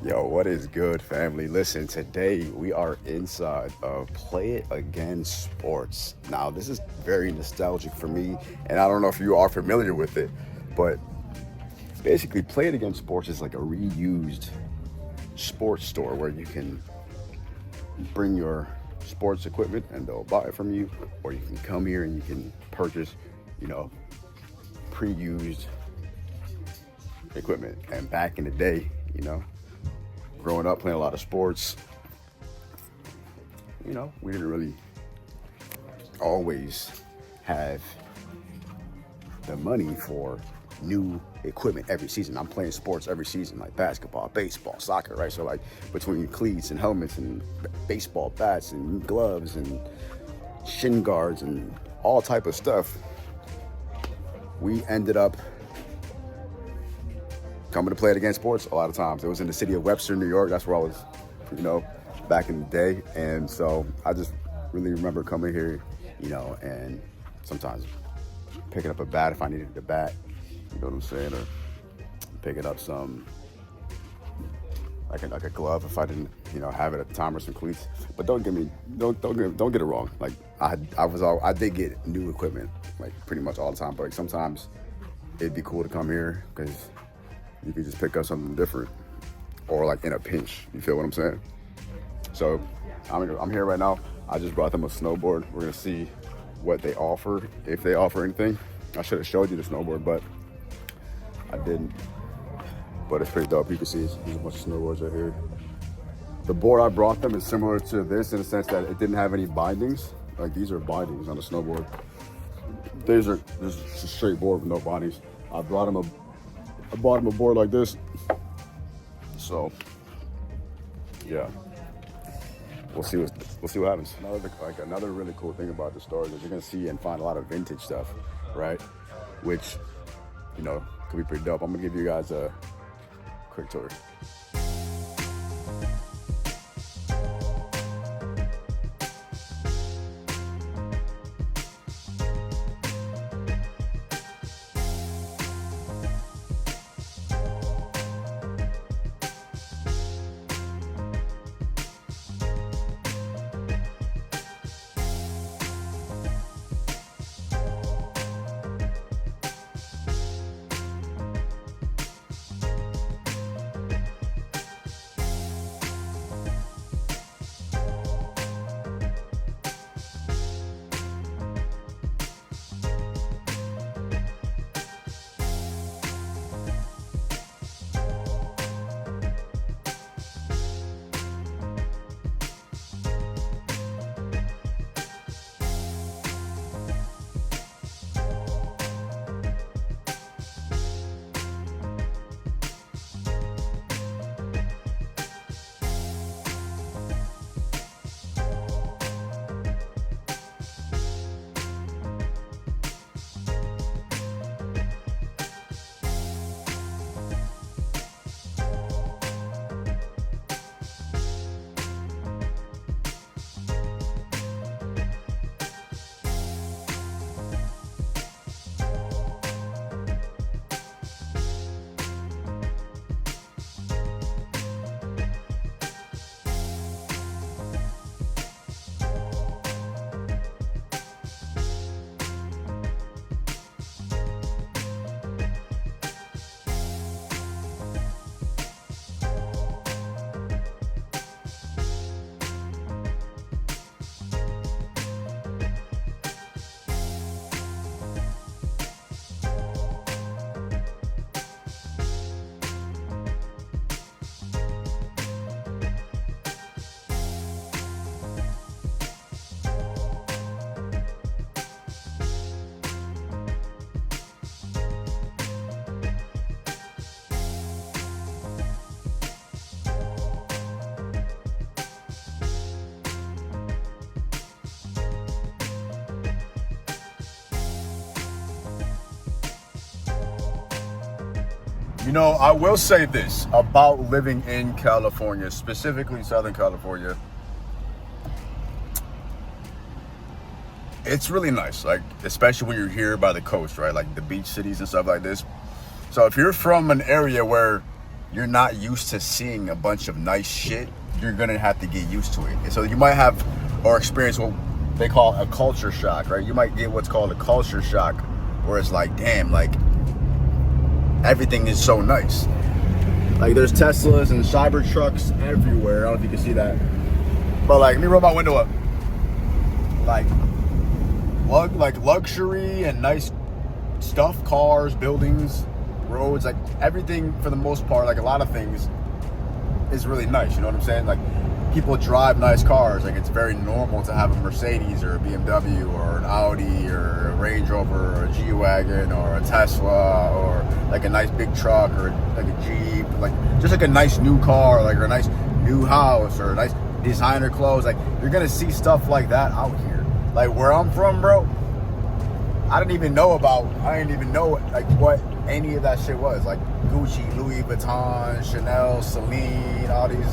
Yo, what is good, family? Listen, today we are inside of Play It Again Sports. Now, this is very nostalgic for me, and I don't know if you are familiar with it, but basically, Play It Again Sports is like a reused sports store where you can bring your sports equipment and they'll buy it from you, or you can come here and you can purchase, you know, pre-used equipment. And back in the day, growing up playing a lot of sports, we didn't really always have the money for new equipment every season. I'm playing sports every season, like basketball, baseball, soccer, right? So like between cleats and helmets and baseball bats and gloves and shin guards and all type of stuff, we ended up coming to Play It Again Sports a lot of times. It was in the city of Webster, New York. That's where I was, back in the day. And so I just really remember coming here, and sometimes picking up a bat if I needed a bat, you know what I'm saying, or picking up some like a glove if I didn't, have it at the time, or some cleats. But don't get it wrong. Like I did get new equipment like pretty much all the time. But like sometimes it'd be cool to come here because you could just pick up something different, or like in a pinch. You feel what I'm saying? So I'm here right now. I just brought them a snowboard. We're gonna see what they offer, if they offer anything. I should have showed you the snowboard, but I didn't. But it's pretty dope. You can see there's a bunch of snowboards right here. The board I brought them is similar to this in the sense that it didn't have any bindings. Like these are bindings on the snowboard. This is a straight board with no bindings. I brought them I bought him a board like this. So, yeah, we'll see what happens. Another really cool thing about the store is you're gonna see and find a lot of vintage stuff, right? Which, could be pretty dope. I'm gonna give you guys a quick tour. I will say this about living in California, specifically Southern California. It's really nice, like, especially when you're here by the coast, right? Like the beach cities and stuff like this. So if you're from an area where, you're not used to seeing a bunch of nice shit, you're gonna have to get used to it. And so you might have or experience what they call a culture shock, right? You might get what's called a culture shock, where it's like, damn, like everything is so nice. Like there's Teslas and cyber trucks everywhere. I don't know if you can see that. But like, let me roll my window up. Like luxury and nice stuff, cars, buildings, roads, like everything for the most part, like a lot of things is really nice, you know what I'm saying? Like people drive nice cars, like it's very normal to have a Mercedes or a BMW or an Audi or a Range Rover or a G-Wagon or a Tesla or like a nice big truck or like a Jeep, like just like a nice new car, like or a nice new house or a nice designer clothes. Like you're gonna see stuff like that out here. Like where I'm from, bro, I didn't even know like what any of that shit was. Like Gucci, Louis Vuitton, Chanel, Celine, all these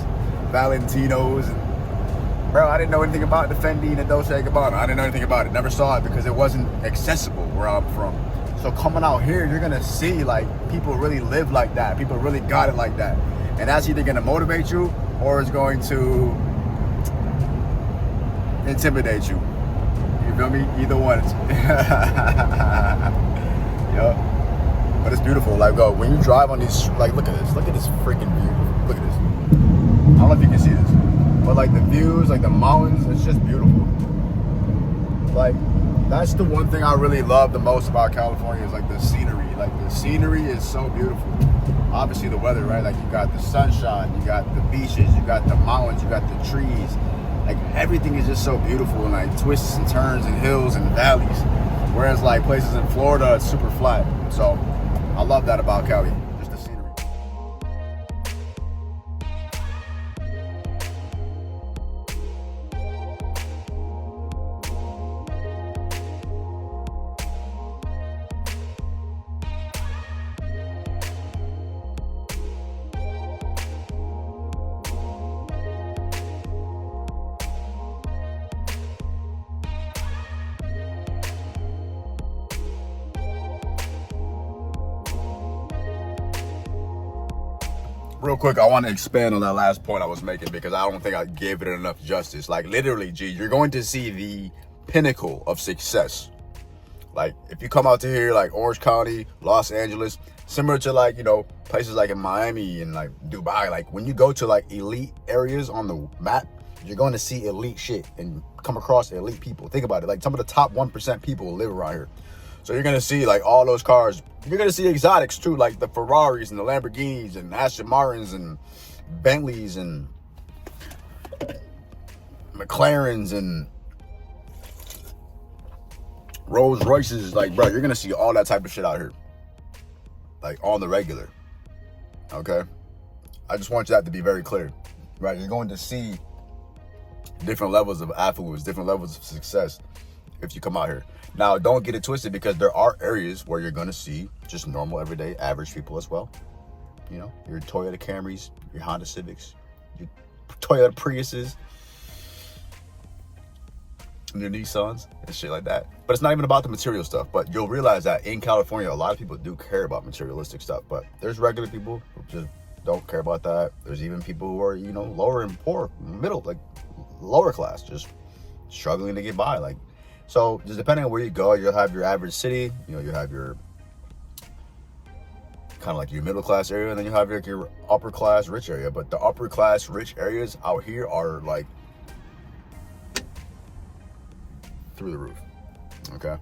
Valentinos. And bro, I didn't know anything about the Fendi and the Dolce & Gabbana. I didn't know anything about it. Never saw it because it wasn't accessible where I'm from. So coming out here, you're gonna see like people really live like that. People really got it like that. And that's either gonna motivate you or it's going to intimidate you. You feel me? Either one. Yup. But it's beautiful. Like, when you drive on these, like, look at this freaking view. Look at this. I don't know if you can see this, but like the views, like the mountains, it's just beautiful. Like, that's the one thing I really love the most about California is like the scenery. Like the scenery is so beautiful. Obviously the weather, right? Like you got the sunshine, you got the beaches, you got the mountains, you got the trees. Like everything is just so beautiful and like twists and turns and hills and valleys. Whereas like places in Florida, it's super flat. So I love that about Cali, just the scenery. Real quick, I want to expand on that last point I was making because I don't think I gave it enough justice. Like literally, G, you're going to see the pinnacle of success. Like if you come out to here, like Orange County, Los Angeles, similar to like, you know, places like in Miami and like Dubai, like when you go to like elite areas on the map, you're going to see elite shit and come across elite people. Think about it. Like some of the top 1% people live around here. So you're going to see like all those cars. You're going to see exotics too, like the Ferraris and the Lamborghinis and Aston Martins and Bentleys and McLarens and Rolls Royces. Like, bro, you're going to see all that type of shit out here. Like on the regular. Okay? I just want that to be very clear. Right? You're going to see different levels of affluence, different levels of success if you come out here. Now, don't get it twisted because there are areas where you're going to see just normal, everyday, average people as well. You know, your Toyota Camrys, your Honda Civics, your Toyota Priuses, and your Nissans and shit like that. But it's not even about the material stuff. But you'll realize that in California, a lot of people do care about materialistic stuff. But there's regular people who just don't care about that. There's even people who are, you know, lower and poor, middle, like lower class, just struggling to get by. Like, so just depending on where you go, you'll have your average city, you know, you have your kind of like your middle class area, and then you have your upper class rich area. But the upper class rich areas out here are like through the roof. Okay.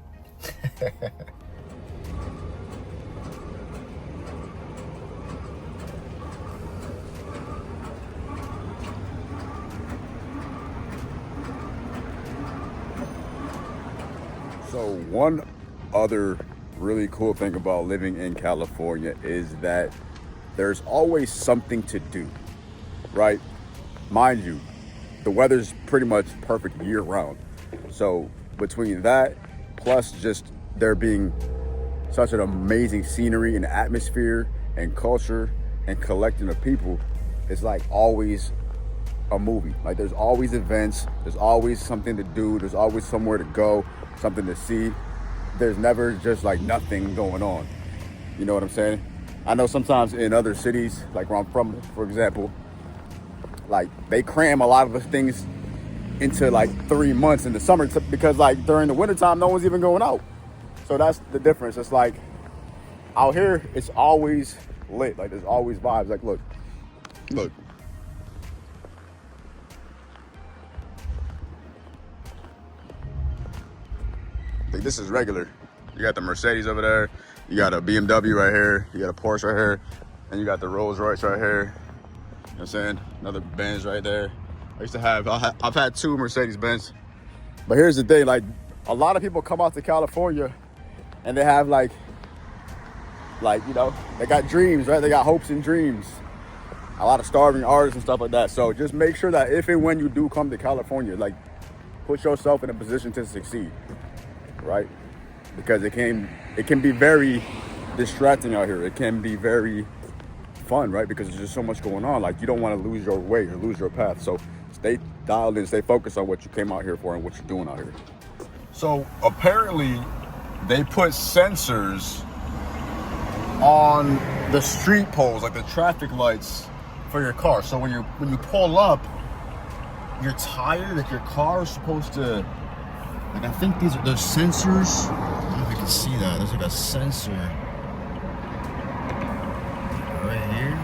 So one other really cool thing about living in California is that there's always something to do, right? Mind you, the weather's pretty much perfect year round. So between that, plus just there being such an amazing scenery and atmosphere and culture and collecting of people, it's like always a movie. Like there's always events, there's always something to do, there's always somewhere to go, something to see. There's never just like nothing going on. You know what I'm saying? I know sometimes in other cities, like where I'm from, for example, like they cram a lot of the things into like 3 months in the summer because like during the wintertime, no one's even going out. So that's the difference. It's like out here, it's always lit. Like there's always vibes. Like look. Like this is regular. You got the Mercedes over there. You got a BMW right here. You got a Porsche right here. And you got the Rolls Royce right here. You know what I'm saying? Another Benz right there. I've had 2 Mercedes Benz. But here's the thing, like a lot of people come out to California and they have like, you know, they got dreams, right? They got hopes and dreams. A lot of starving artists and stuff like that. So just make sure that if and when you do come to California, like put yourself in a position to succeed, right? Because it can be very distracting out here. It can be very fun, right? Because there's just so much going on. Like you don't want to lose your way or lose your path. So stay dialed in, stay focused on what you came out here for and what you're doing out here. So apparently they put sensors on the street poles, like the traffic lights for your car. So when you pull up, your tire, like your car is supposed to, like I think those sensors, I don't know if you can see that. There's like a sensor right here.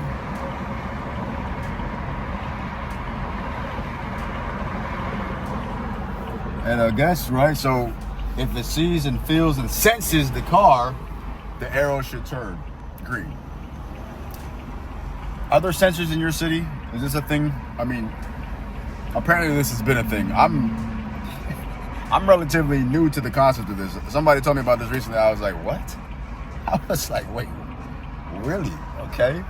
And I guess, right, so if it sees and feels and senses the car, the arrow should turn green. Other sensors in your city, is this a thing? I mean, apparently this has been a thing. I'm relatively new to the concept of this. Somebody told me about this recently. I was like, what? I was like, wait, really? Okay.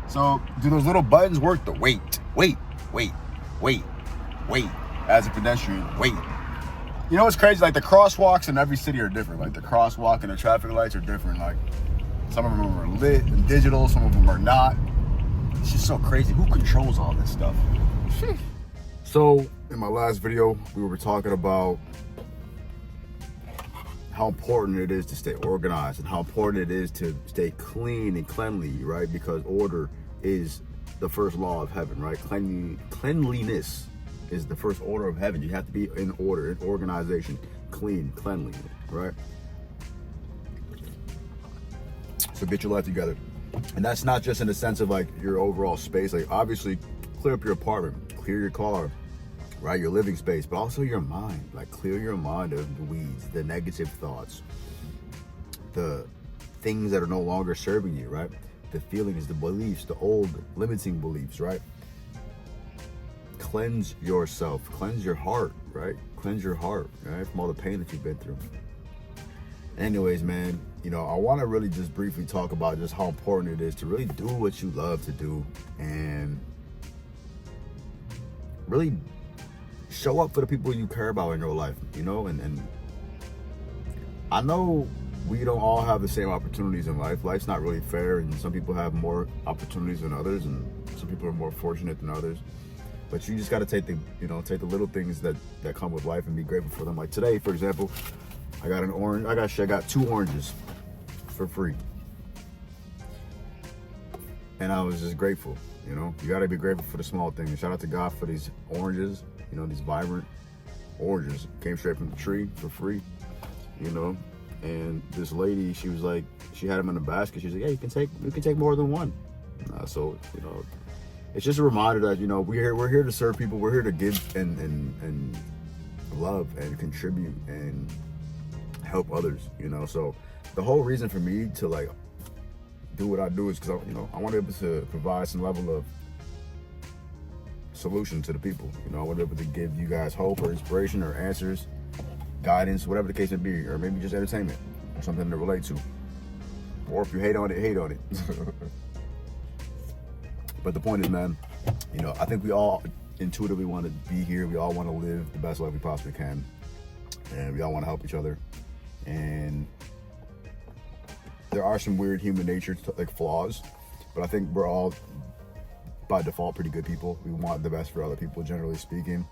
So do those little buttons work? The wait, as a pedestrian, wait. You know what's crazy? Like the crosswalks in every city are different. Like the crosswalk and the traffic lights are different. Like some of them are lit and digital, some of them are not. It's just so crazy. Who controls all this stuff? So in my last video, we were talking about how important it is to stay organized and how important it is to stay clean and cleanly, right? Because order is the first law of heaven, right? Cleanliness is the first order of heaven. You have to be in order, in organization, clean, cleanly, right? So get your life together. And that's not just in the sense of like your overall space. Like obviously clear up your apartment, clear your car, right? Your living space, but also your mind. Like clear your mind of the weeds, the negative thoughts, the things that are no longer serving you, right? The feelings, the beliefs, the old limiting beliefs, right? Cleanse yourself, cleanse your heart, right? Cleanse your heart, right? From all the pain that you've been through. Anyways, man, you know, I want to really just briefly talk about just how important it is to really do what you love to do and really show up for the people you care about in your life, you know, and I know we don't all have the same opportunities in life. Life's not really fair, and some people have more opportunities than others, and some people are more fortunate than others. But you just got to take the little things that come with life and be grateful for them. Like today, for example, I got an orange. I got 2 oranges for free, and I was just grateful. You know, you got to be grateful for the small things. Shout out to God for these oranges. You know, these vibrant oranges came straight from the tree for free. You know, and this lady, she was like, she had them in a basket. She's like, "Hey, you can take more than one." So you know, it's just a reminder that, you know, we're here to serve people. We're here to give and love and contribute and help others, you know. So the whole reason for me to like do what I do is because I want to be able to provide some level of solution to the people. You know, I want to be able to give you guys hope or inspiration or answers, guidance, whatever the case may be, or maybe just entertainment or something to relate to. Or if you hate on it, hate on it. But the point is, man, you know, I think we all intuitively want to be here. We all want to live the best life we possibly can, and we all want to help each other. And there are some weird human nature, like flaws, but I think we're all by default pretty good people. We want the best for other people, generally speaking.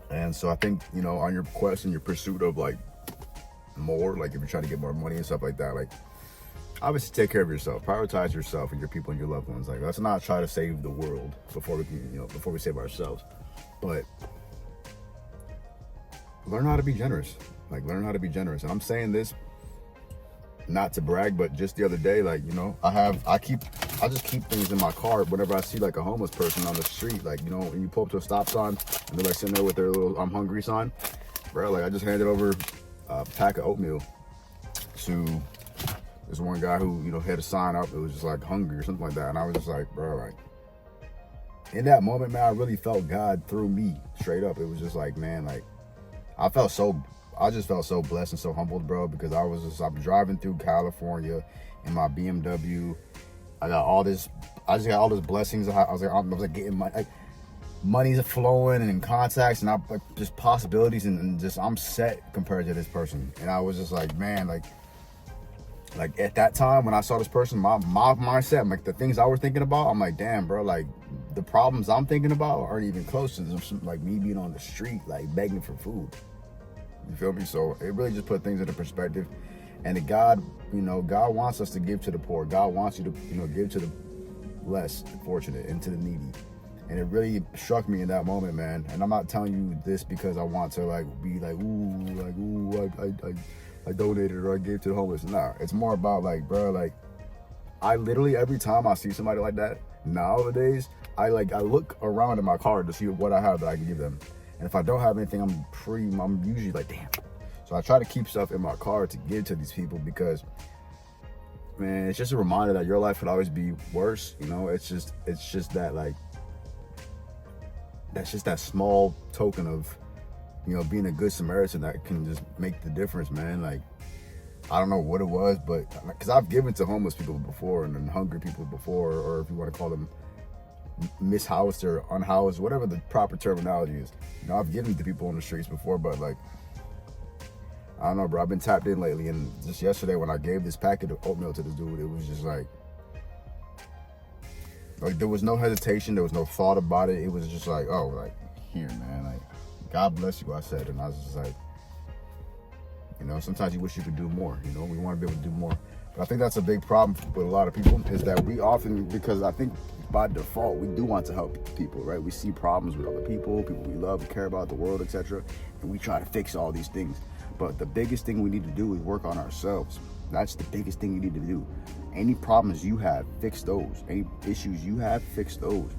And so I think, you know, on your quest and your pursuit of like more, like if you're trying to get more money and stuff like that, like obviously take care of yourself. Prioritize yourself and your people and your loved ones. Like, let's not try to save the world before we can, before we save ourselves. But learn how to be generous. Like, learn how to be generous. And I'm saying this not to brag, but just the other day, like, I just keep things in my car whenever I see like a homeless person on the street. Like, when you pull up to a stop sign and they're like sitting there with their little "I'm hungry" sign, bro. Like, I just handed over a pack of oatmeal to this one guy who, had a sign up. It was just like hungry or something like that. And I was just like, bro, like, in that moment, man, I really felt God through me, straight up. It was just like, man, like, I just felt so blessed and so humbled, bro, because I'm driving through California in my BMW. I just got all this blessings. I was like getting my money's flowing and in contacts and just possibilities and just I'm set compared to this person. And I was just like, man, like at that time when I saw this person, my mindset, like the things I was thinking about, I'm like, damn, bro, like the problems I'm thinking about aren't even close to this, like me being on the street, like begging for food. You feel me? So it really just put things into perspective. And God wants us to give to the poor. God wants you to, give to the less fortunate and to the needy. And it really struck me in that moment, man. And I'm not telling you this because I want to be like, I donated or I gave to the homeless. Nah, it's more about like, bro, like I literally every time I see somebody like that nowadays, I look around in my car to see what I have that I can give them. And if I don't have anything, I'm usually like, damn. So I try to keep stuff in my car to give to these people because, man, it's just a reminder that your life could always be worse. It's just that like, that's just that small token of, being a good Samaritan that can just make the difference, man. Like, I don't know what it was, but because I've given to homeless people before and hungry people before, or if you want to call them mishoused or unhoused, whatever the proper terminology is. I've given to people on the streets before, but like, I don't know, bro. I've been tapped in lately, and just yesterday when I gave this packet of oatmeal to this dude, it was just like there was no hesitation, there was no thought about it. It was just like, oh, like, here, man, like, God bless you, I said, and I was just like, sometimes you wish you could do more. We want to be able to do more. But I think that's a big problem with a lot of people is that we often, because I think by default, we do want to help people, right? We see problems with other people we love, care about, the world, etc. And we try to fix all these things. But the biggest thing we need to do is work on ourselves. That's the biggest thing you need to do. Any problems you have, fix those. Any issues you have, fix those.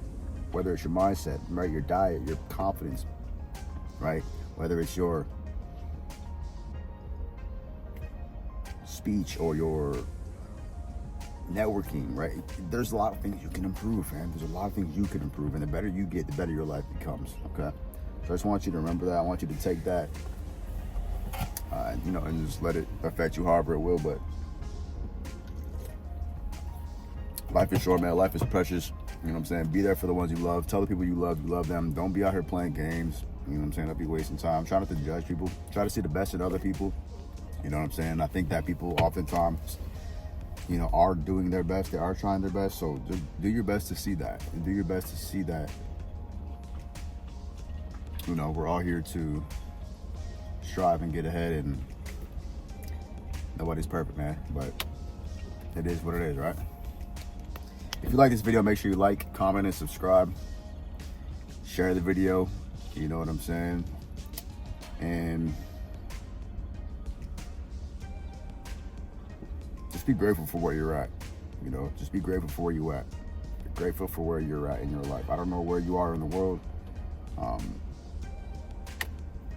Whether it's your mindset, right? Your diet, your confidence, right? Whether it's your speech or your networking, right? There's a lot of things you can improve, man. There's a lot of things you can improve, and the better you get, the better your life becomes, okay? So I just want you to remember that. I want you to take that, and just let it affect you however it will, but life is short, man. Life is precious. You know what I'm saying? Be there for the ones you love. Tell the people you love them. Don't be out here playing games. You know what I'm saying? Don't be wasting time. Try not to judge people. Try to see the best in other people. You know what I'm saying? I think that people oftentimes, are doing their best. They are trying their best. So just do your best to see that. And do your best to see that, we're all here to strive and get ahead, and nobody's perfect, man. But it is what it is, right? If you like this video, make sure you like, comment, and subscribe. Share the video. You know what I'm saying? And just be grateful for where you're at. Just be grateful for where you're at. Be grateful for where you're at in your life. I don't know where you are in the world,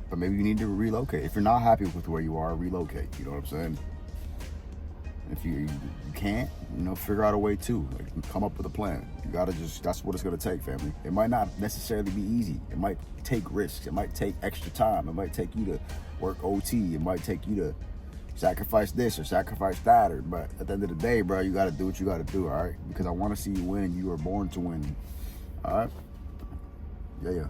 but maybe you need to relocate. If you're not happy with where you are, relocate. You know what I'm saying? If you can't, figure out a way to. Like, come up with a plan. You gotta that's what it's gonna take, family. It might not necessarily be easy. It might take risks. It might take extra time. It might take you to work OT. It might take you to sacrifice this or sacrifice that. But at the end of the day, bro, you gotta do what you gotta do, all right? Because I wanna see you win. You were born to win, all right? Yeah.